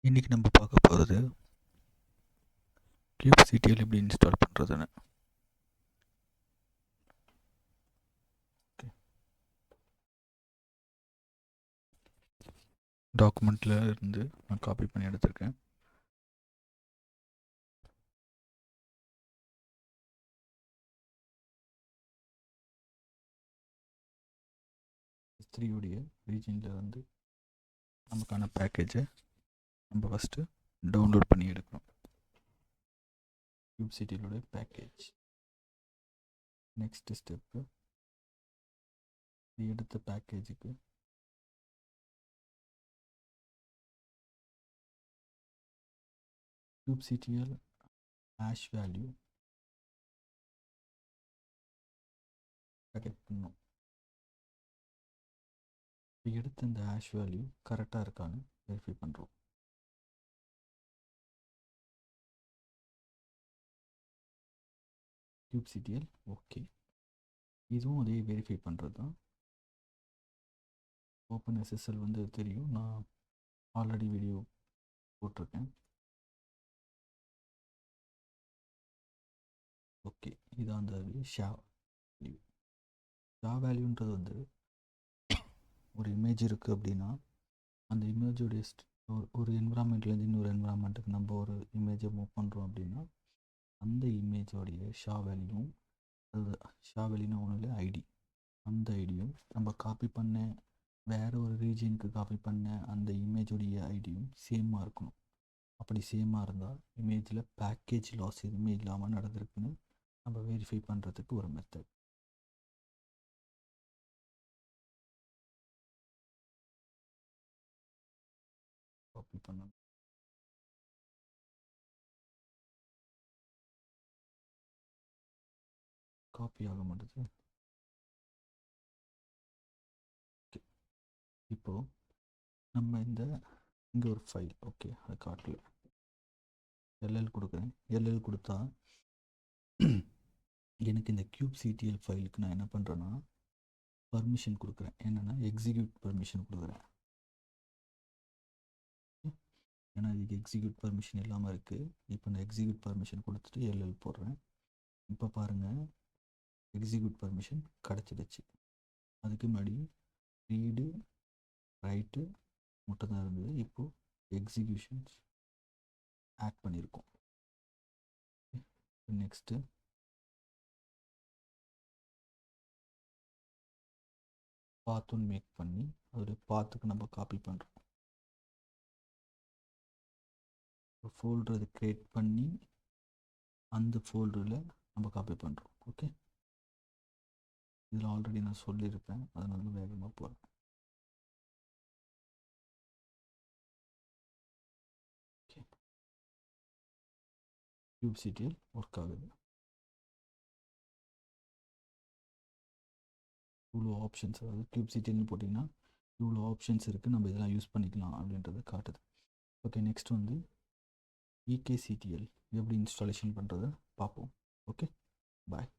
இன்றைக்கி நம்ம பார்க்க போகிறது kubectl எப்படி இன்ஸ்டால் பண்ணுறதுன்னு. டாக்குமெண்ட்டில் இருந்து நான் காப்பி பண்ணி எடுத்திருக்கேன். S3 உடைய ரீஜனில் வந்து நமக்கான பேக்கேஜை நம்ம ஃபஸ்ட்டு டவுன்லோட் பண்ணி எடுக்கிறோம். kubectl package. நெக்ஸ்ட்டு ஸ்டெப்பு, எடுத்த பேக்கேஜுக்கு kubectl hash வேல்யூ பேக்கெட் பண்ணணும். எடுத்த இந்த ஹேஷ் வேல்யூ கரெக்டாக இருக்கான்னு வெரிஃபை பண்ணுறோம். kubectl ஓகே, இதுவும் அதே வெரிஃபை பண்ணுறது தான். ஓப்பன் SSL வந்து தெரியும், நான் ஆல்ரெடி வீடியோ போட்டிருக்கேன். ஓகே, இதான் அந்த ஷா வேல்யூ. ஷா வேல்யூன்றது வந்து ஒரு இமேஜ் இருக்குது அப்படின்னா அந்த இமேஜோடைய ஒரு என்விரான்மெண்ட்லேருந்து இன்னொரு என்விரான்மெண்ட்டுக்கு நம்ம ஒரு இமேஜை மூவ் பண்ணுறோம் அப்படின்னா அந்த இமேஜோடைய ஷா வேல்யூவும், அது ஷா வேல்யூனா ஒன்றும் இல்லை ஐடி, அந்த ஐடியும் நம்ம காப்பி பண்ண வேறு ஒரு ரீஜனுக்கு காப்பி பண்ண அந்த இமேஜோடைய ஐடியும் சேமாக இருக்கணும். அப்படி சேமாக இருந்தால் இமேஜில் பேக்கேஜ் லாஸ் எதுவுமே இல்லாமல் நடந்திருக்குன்னு நம்ம வெரிஃபை பண்ணுறதுக்கு ஒரு மெத்தட். காப்பி பண்ணணும். காப்பி ஆக மாட்டேது. ஓகே, இப்போது நம்ம இங்கே ஒரு ஃபைல், ஓகே அது காட்டல, எல்எல் கொடுக்குறேன். எல்எல் கொடுத்தா எனக்கு இந்த kubectl ஃபைலுக்கு நான் என்ன பண்ணுறேன்னா பர்மிஷன் கொடுக்குறேன். என்னென்னா எக்ஸிக்யூட் பர்மிஷன் கொடுக்குறேன். ஏன்னா இதுக்கு எக்ஸிக்யூட் பர்மிஷன் இல்லாமல் இருக்குது. இப்போ நான் எக்ஸிக்யூட் பர்மிஷன் கொடுத்துட்டு எல்எல் போடுறேன். இப்போ பாருங்கள், எக்ஸிக்யூட் பர்மிஷன் கிடச்சிடுச்சு. அதுக்கு முன்னாடி ரீடு ரைட்டு மட்டும் தான் இருந்தது. இப்போது எக்ஸிக்யூஷன்ஸ் ஆட் பண்ணியிருக்கோம். நெக்ஸ்ட்டு பாத்துன்னு மேக் பண்ணி அதோடைய பாத்துக்கு நம்ம காப்பி பண்ணுறோம். ஒரு ஃபோல்டர் அதை க்ரியேட் பண்ணி அந்த ஃபோல்டரில் நம்ம காப்பி பண்ணுறோம். ஓகே, இதில் ஆல்ரெடி நான் சொல்லியிருப்பேன், அதனால வேகமாக போகிறேன். ஓகே, kubectl ஒர்க் ஆகுது. இவ்வளோ ஆப்ஷன்ஸ், அதாவது kubectlன்னு போட்டிங்கன்னா இவ்வளோ ஆப்ஷன்ஸ் இருக்குது, நம்ம இதெல்லாம் யூஸ் பண்ணிக்கலாம் அப்படின்றத காட்டுது. ஓகே, நெக்ஸ்ட் வந்து ekctl எப்படி இன்ஸ்டாலேஷன் பண்ணுறதை பார்ப்போம். ஓகே, பாய்.